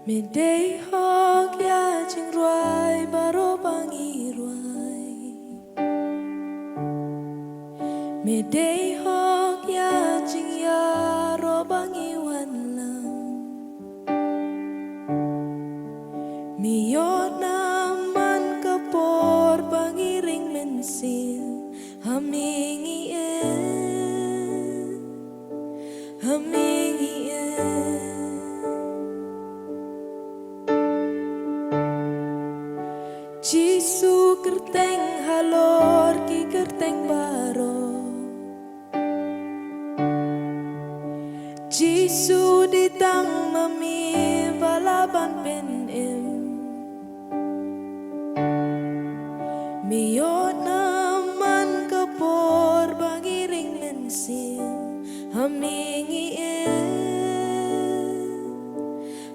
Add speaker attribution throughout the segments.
Speaker 1: Midday hog ya jing ruai baro bangi ruai. Midday hog ya jing ya ro bangi wan lam. Miyot naman kapor bangi ring mensil hamingi hamingi Jisu kerteng halor ki kerteng baro. Jisu ditang mami balaban pen im. Miyot naman kapor bangiring mensil hamingi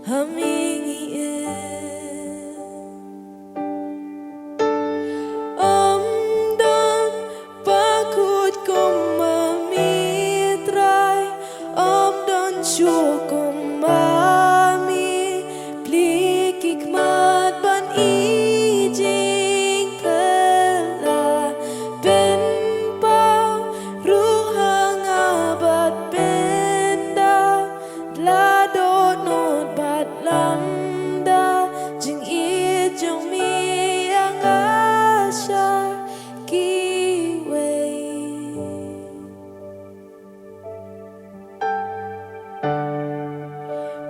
Speaker 1: hamingi Syukum mami plik hikmat ban ijing kela ben pau ruhang abad benda ladot not bat lamda jing ijong mi ang asya kiway.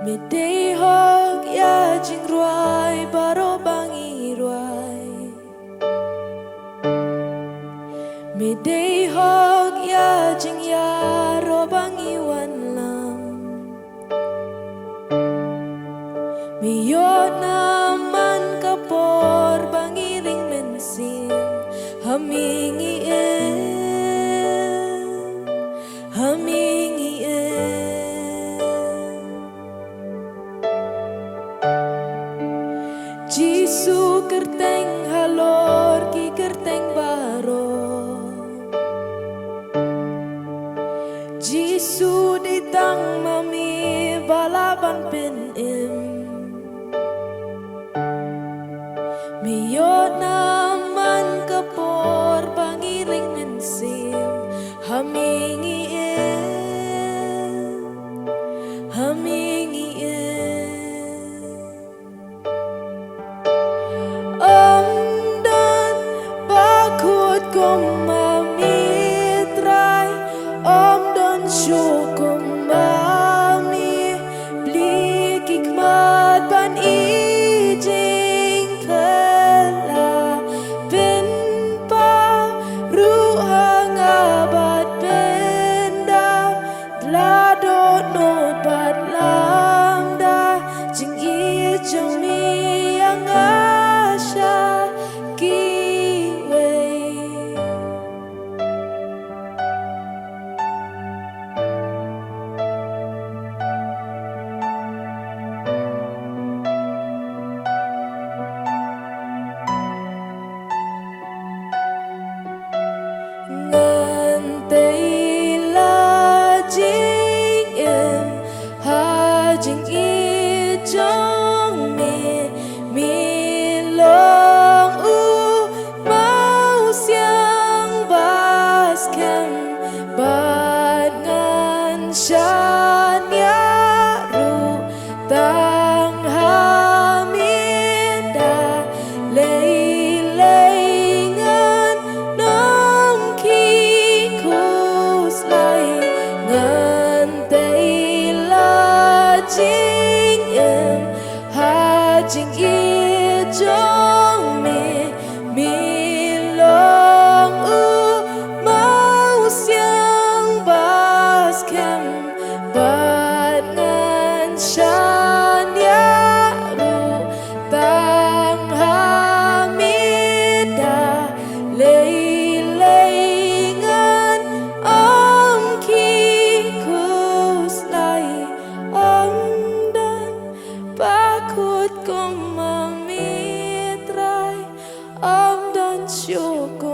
Speaker 1: Midday hog ya jing ruai baro bangi ruai. Midday hog ya jing ya ro bangi wan lam. Miyot naman kapor bangi ring mensil hamingi hamingi Jisu kerteng halor ki kerteng baro. Jisu ditang mami balaban pen im. Miyot naman kapor bangiring mensil hamingi hamingi Syukum mami blik hikmat ban ijing kela ben pau ruhang abad benda ladot not bat lamda jing ijong mi ang asya kiway. Jing ijong mi long mau siang baskem bad ngan shan ya ru tang hamida lei ngan nom ki kus lai ngan jing em ha jing ijong mi long mau siang baskem bad ngan shan ya ru tang hamida lei ngan ki kus lai bakut kong mamitrai dan syukur.